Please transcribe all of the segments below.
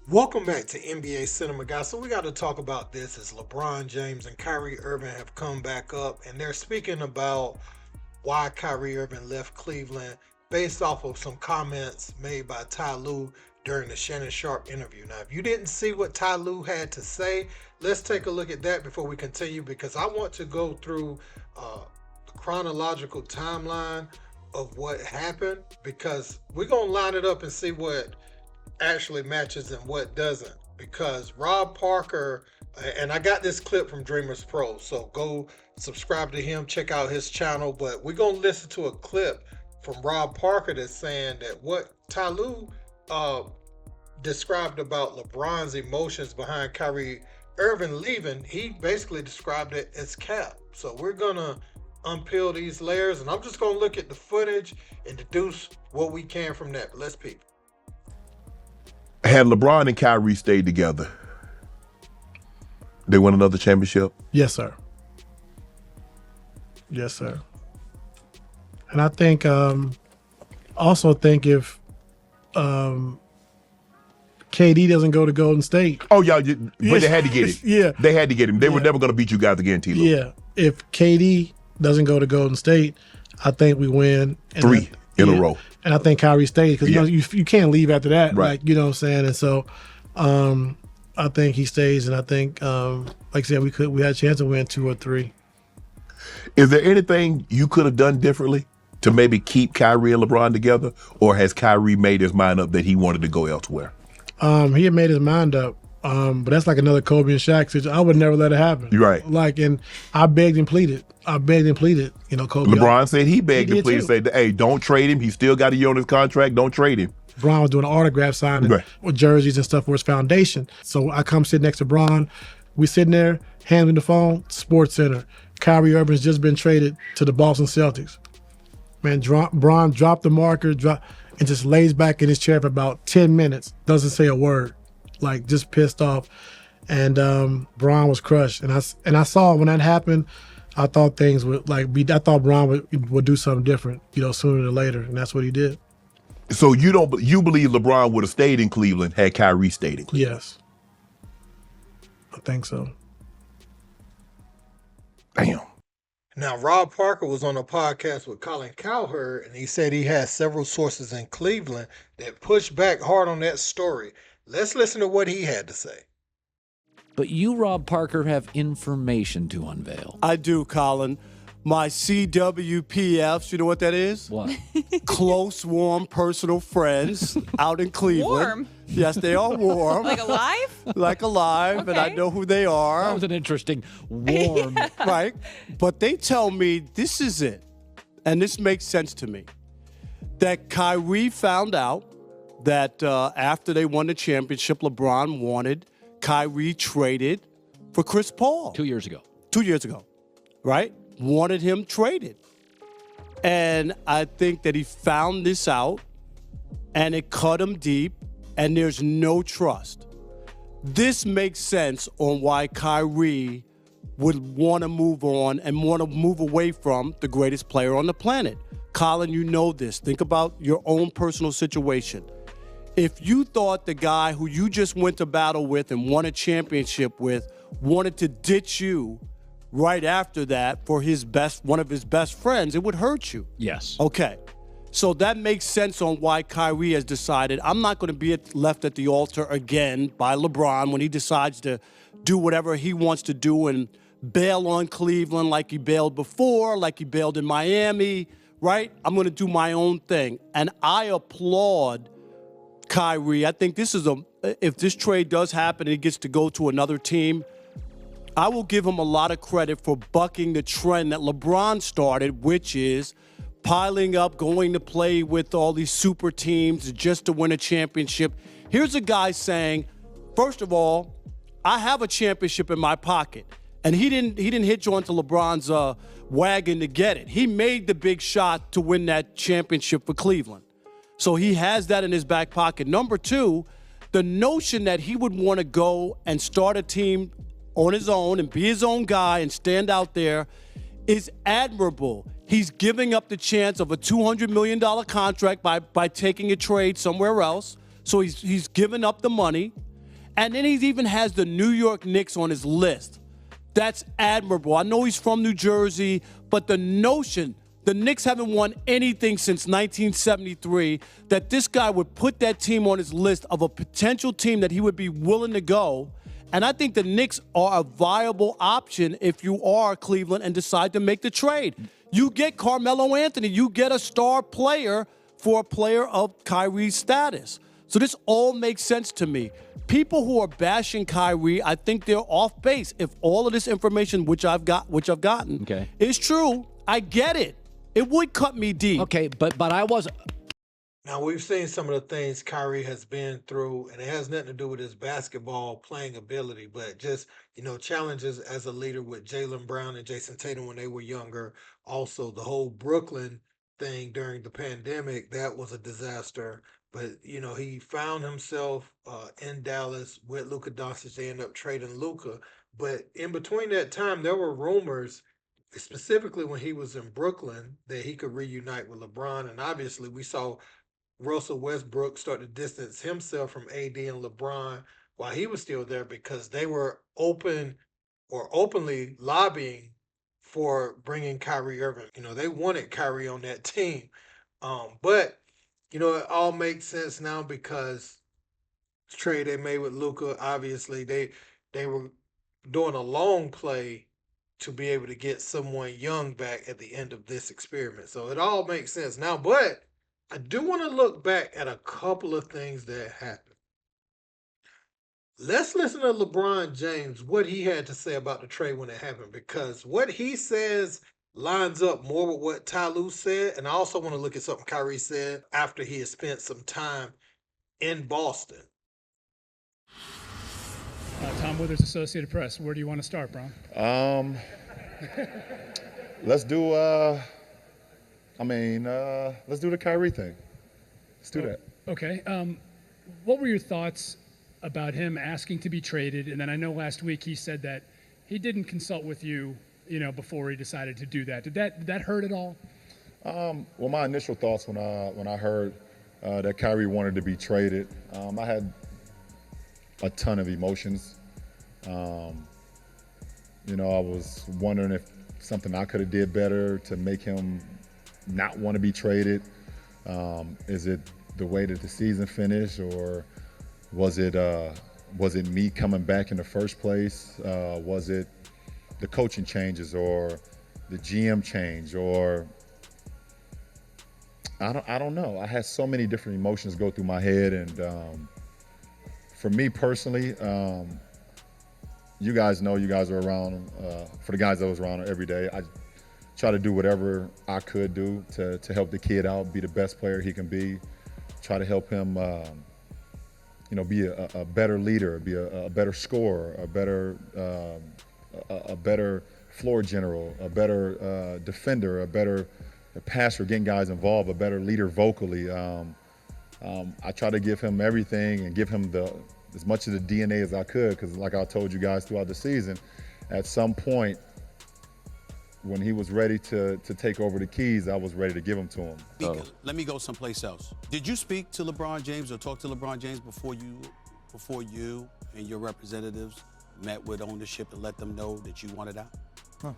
Welcome back to NBA Cinema, guys. So we got to talk about this as LeBron James and Kyrie Irving have come back up, and they're speaking about why Kyrie Irving left Cleveland based off of some comments made by Ty Lue during the Shannon Sharp interview. Now, if you didn't see what Ty Lue had to say, let's take a look at that before we continue, because I want to go through the chronological timeline of what happened, because we're going to line it up and see what actually matches and what doesn't, because Rob Parker, and I got this clip from Dreamers Pro, so go subscribe to him, check out his channel, but we're going to listen to a clip from Rob Parker that's saying that what Ty Lue described about LeBron's emotions behind Kyrie Irving leaving, he basically described it as cap. So we're going to unpeel these layers, and I'm just going to look at the footage and deduce what we can from that. But let's peep. Had LeBron and Kyrie stayed together, they win another championship? Yes, sir. Yes, sir. And I think, also think if KD doesn't go to Golden State. Oh, yeah, but they had to get it. Yeah. They had to get him. They were never going to beat you guys again, Ty Lue. Yeah. If KD doesn't go to Golden State, I think we win. Three in a row. And I think Kyrie stays because you can't leave after that. Right. Like, you know what I'm saying? And so I think he stays, and I think, like I said, we had a chance to win 2 or 3. Is there anything you could have done differently to maybe keep Kyrie and LeBron together, or has Kyrie made his mind up that he wanted to go elsewhere? He had made his mind up, but that's like another Kobe and Shaq situation. I would never let it happen. Right. Like, and I begged and pleaded. You know, Kobe. LeBron said he begged and pleaded, too. said, hey, don't trade him. He still got a year on his contract. Don't trade him. Bron was doing autograph signing with jerseys and stuff for his foundation. So I come sit next to Bron. We sitting there, handing the phone, Sports Center. Kyrie Irving's just been traded to the Boston Celtics. Man, Bron dropped the marker, and just lays back in his chair for about 10 minutes. Doesn't say a word, like just pissed off. And Bron was crushed. And I saw when that happened, I thought things would I thought Bron would do something different, you know, sooner than later, and that's what he did. So you believe LeBron would have stayed in Cleveland had Kyrie stayed in Cleveland? Yes, I think so. Damn. Now, Rob Parker was on a podcast with Colin Cowherd, and he said he had several sources in Cleveland that pushed back hard on that story. Let's listen to what he had to say. But you, Rob Parker, have information to unveil. I do, Colin. My CWPFs, you know what that is? What? Close, warm, personal friends out in Cleveland. Warm? Yes, they are warm. Like alive? Like alive, and I Okay. know who they That are. was an interesting warm. Right? But they tell me this is it, and this makes sense to me, that Kyrie found out that after they won the championship, LeBron wanted Kyrie traded for Chris Paul. 2 years ago. 2 years ago, right? Wanted him traded. And I think that he found this out, and it cut him deep, and there's no trust. This makes sense on why Kyrie would want to move on and want to move away from the greatest player on the planet. Colin, you know this. Think about your own personal situation. If you thought the guy who you just went to battle with and won a championship with wanted to ditch you right after that for one of his best friends, it would hurt you. Yes. Okay. So that makes sense on why Kyrie has decided, I'm not going to be left at the altar again by LeBron when he decides to do whatever he wants to do and bail on Cleveland like he bailed before, like he bailed in Miami, right? I'm going to do my own thing. And I applaud Kyrie. I think if this trade does happen and he gets to go to another team, I will give him a lot of credit for bucking the trend that LeBron started, which is piling up, going to play with all these super teams just to win a championship. Here's a guy saying, first of all, I have a championship in my pocket. And he didn't hitch onto LeBron's wagon to get it. He made the big shot to win that championship for Cleveland. So he has that in his back pocket. Number two, the notion that he would want to go and start a team on his own and be his own guy and stand out there is admirable. He's giving up the chance of a $200 million contract by taking a trade somewhere else. So he's given up the money. And then he even has the New York Knicks on his list. That's admirable. I know he's from New Jersey, but the notion the Knicks haven't won anything since 1973, that this guy would put that team on his list of a potential team that he would be willing to go. And I think the Knicks are a viable option if you are Cleveland and decide to make the trade. You get Carmelo Anthony. You get a star player for a player of Kyrie's status. So this all makes sense to me. People who are bashing Kyrie, I think they're off base. If all of this information which I've gotten is true, I get it. It would cut me deep. Okay, but I was. Now, we've seen some of the things Kyrie has been through, and it has nothing to do with his basketball playing ability, but just, challenges as a leader with Jaylen Brown and Jason Tatum when they were younger. Also, the whole Brooklyn thing during the pandemic, that was a disaster. But, he found himself in Dallas with Luka Doncic. They ended up trading Luka. But in between that time, there were rumors, specifically when he was in Brooklyn, that he could reunite with LeBron. And obviously, we saw Russell Westbrook start to distance himself from AD and LeBron while he was still there because they were openly lobbying for bringing Kyrie Irving. They wanted Kyrie on that team. But, it all makes sense now because the trade they made with Luka, obviously, they were doing a long play to be able to get someone young back at the end of this experiment. So it all makes sense now. But I do want to look back at a couple of things that happened. Let's listen to LeBron James, what he had to say about the trade when it happened, because what he says lines up more with what Ty Lue said. And I also want to look at something Kyrie said after he had spent some time in Boston. Tom Withers, Associated Press. Where do you want to start, Bron? Let's do let's do the Kyrie thing. Let's do that. Okay. What were your thoughts about him asking to be traded? And then I know last week he said that he didn't consult with you, before he decided to do that. Did that hurt at all? Well, my initial thoughts when I heard that Kyrie wanted to be traded, I had a ton of emotions. I was wondering if something I could have did better to make him not want to be traded. Is it the way that the season finished, or was it me coming back in the first place? Was it the coaching changes or the GM change, or I don't know. I had so many different emotions go through my head, and for me personally, you guys are around. For the guys that was around every day, I try to do whatever I could do to help the kid out, be the best player he can be, try to help him, be a better leader, be a better scorer, a better floor general, a better defender, a better passer, getting guys involved, a better leader vocally. I try to give him everything and give him as much of the DNA as I could, because like I told you guys throughout the season, at some point when he was ready to take over the keys, I was ready to give them to him. Let me go someplace else. Did you speak to LeBron James or talk to LeBron James before you and your representatives met with ownership and let them know that you wanted out? Huh.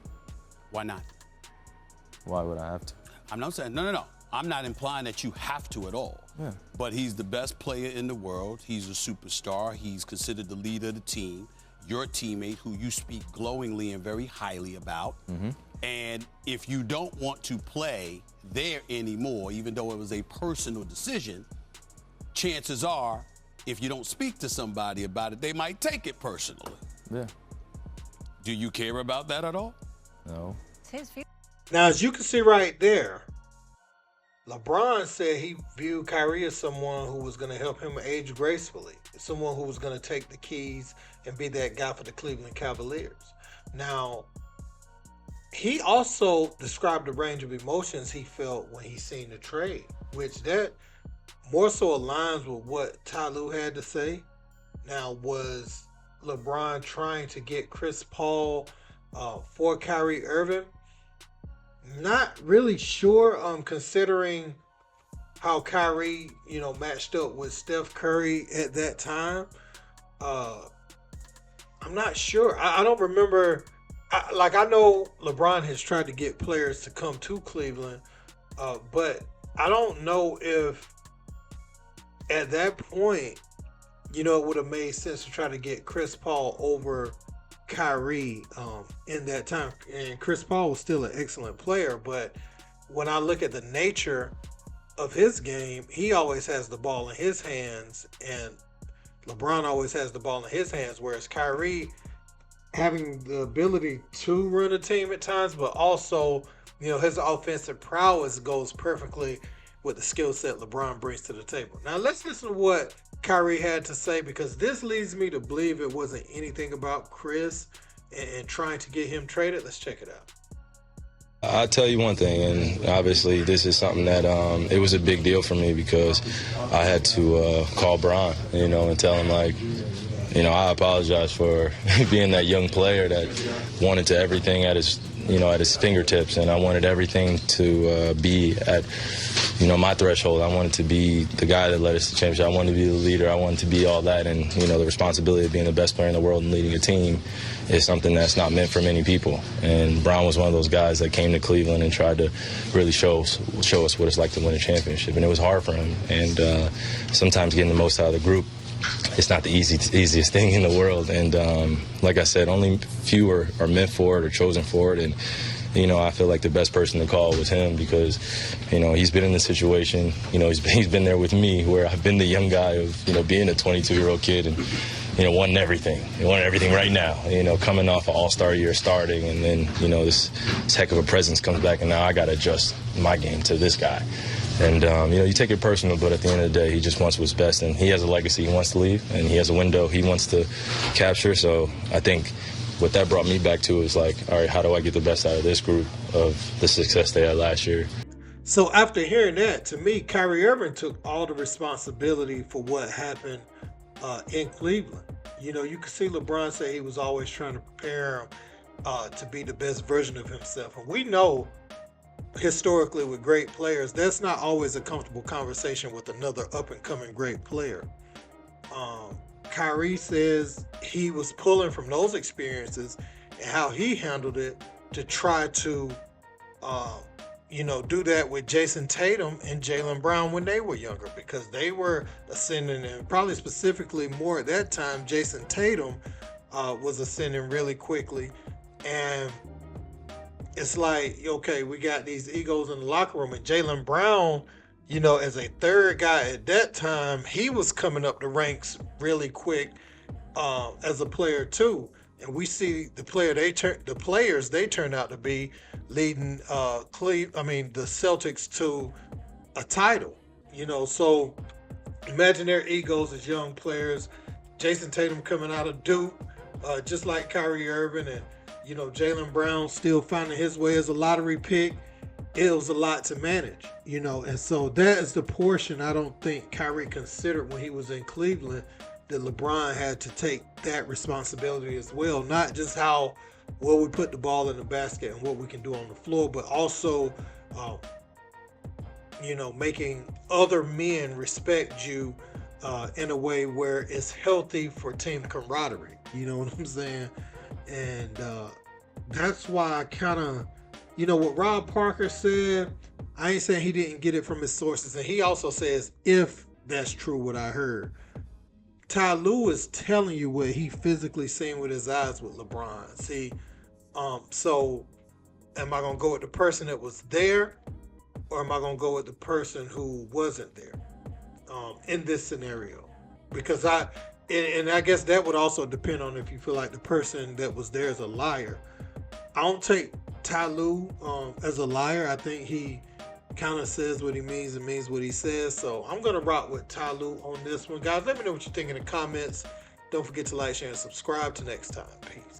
Why not? Why would I have to? I'm not saying, no. I'm not implying that you have to at all. Yeah. But he's the best player in the world. He's a superstar. He's considered the leader of the team. Your teammate, who you speak glowingly and very highly about. Mm-hmm. And if you don't want to play there anymore, even though it was a personal decision, chances are, if you don't speak to somebody about it, they might take it personally. Yeah. Do you care about that at all? No. Now, as you can see right there, LeBron said he viewed Kyrie as someone who was going to help him age gracefully, someone who was going to take the keys and be that guy for the Cleveland Cavaliers. Now, he also described the range of emotions he felt when he seen the trade, which that more so aligns with what Ty Lue had to say. Now, was LeBron trying to get Chris Paul for Kyrie Irving? Not really sure, considering how Kyrie, matched up with Steph Curry at that time. I'm not sure. I don't remember. I know LeBron has tried to get players to come to Cleveland, but I don't know if at that point, it would have made sense to try to get Chris Paul over Kyrie in that time. And Chris Paul was still an excellent player, but when I look at the nature of his game, he always has the ball in his hands, and LeBron always has the ball in his hands, whereas Kyrie having the ability to run a team at times, but also, his offensive prowess goes perfectly with the skill set LeBron brings to the table. Now let's listen to what Kyrie had to say, because this leads me to believe it wasn't anything about Chris and trying to get him traded. Let's check it out. I'll tell you one thing, and obviously this is something that it was a big deal for me, because I had to call Bron, and tell him, I apologize for being that young player that wanted to everything at his fingertips, and I wanted everything to be at, my threshold. I wanted to be the guy that led us to championship. I wanted to be the leader. I wanted to be all that, and the responsibility of being the best player in the world and leading a team is something that's not meant for many people. And Bron was one of those guys that came to Cleveland and tried to really show us what it's like to win a championship, and it was hard for him. And sometimes getting the most out of the group, it's not the easiest thing in the world. And like I said, only few are meant for it or chosen for it. And I feel like the best person to call was him, because he's been in the situation. He's been there with me, where I've been the young guy of being a 22-year-old kid and wanting everything. He wanted everything right now. Coming off an All-Star year starting, and then this heck of a presence comes back, and now I got to adjust my game to this guy. And, you take it personal, but at the end of the day, he just wants what's best. And he has a legacy he wants to leave, and he has a window he wants to capture. So I think what that brought me back to is all right, how do I get the best out of this group of the success they had last year? So after hearing that, to me, Kyrie Irving took all the responsibility for what happened in Cleveland. You could see LeBron say he was always trying to prepare him to be the best version of himself. And we know historically with great players, that's not always a comfortable conversation with another up-and-coming great player. Kyrie says he was pulling from those experiences and how he handled it to try to, do that with Jason Tatum and Jaylen Brown when they were younger, because they were ascending, and probably specifically more at that time, Jason Tatum was ascending really quickly. And it's like, okay, we got these egos in the locker room, and Jaylen Brown, as a third guy at that time, he was coming up the ranks really quick as a player too. And we see the players they turned out to be leading the Celtics to a title. So imagine their egos as young players. Jason Tatum coming out of Duke, just like Kyrie Irving, and Jaylen Brown still finding his way as a lottery pick. It was a lot to manage, and so that is the portion I don't think Kyrie considered when he was in Cleveland, that LeBron had to take that responsibility as well. Not just how well we put the ball in the basket and what we can do on the floor, but also, making other men respect you in a way where it's healthy for team camaraderie. You know what I'm saying? And that's why I kind of, what Rob Parker said, I ain't saying he didn't get it from his sources. And he also says, if that's true, what I heard, Ty Lue is telling you what he physically seen with his eyes with LeBron. See, so am I going to go with the person that was there, or am I going to go with the person who wasn't there in this scenario? Because I guess that would also depend on if you feel like the person that was there is a liar. I don't take Ty Lue as a liar. I think he kind of says what he means and means what he says. So I'm going to rock with Ty Lue on this one. Guys, let me know what you think in the comments. Don't forget to like, share, and subscribe. Till next time. Peace.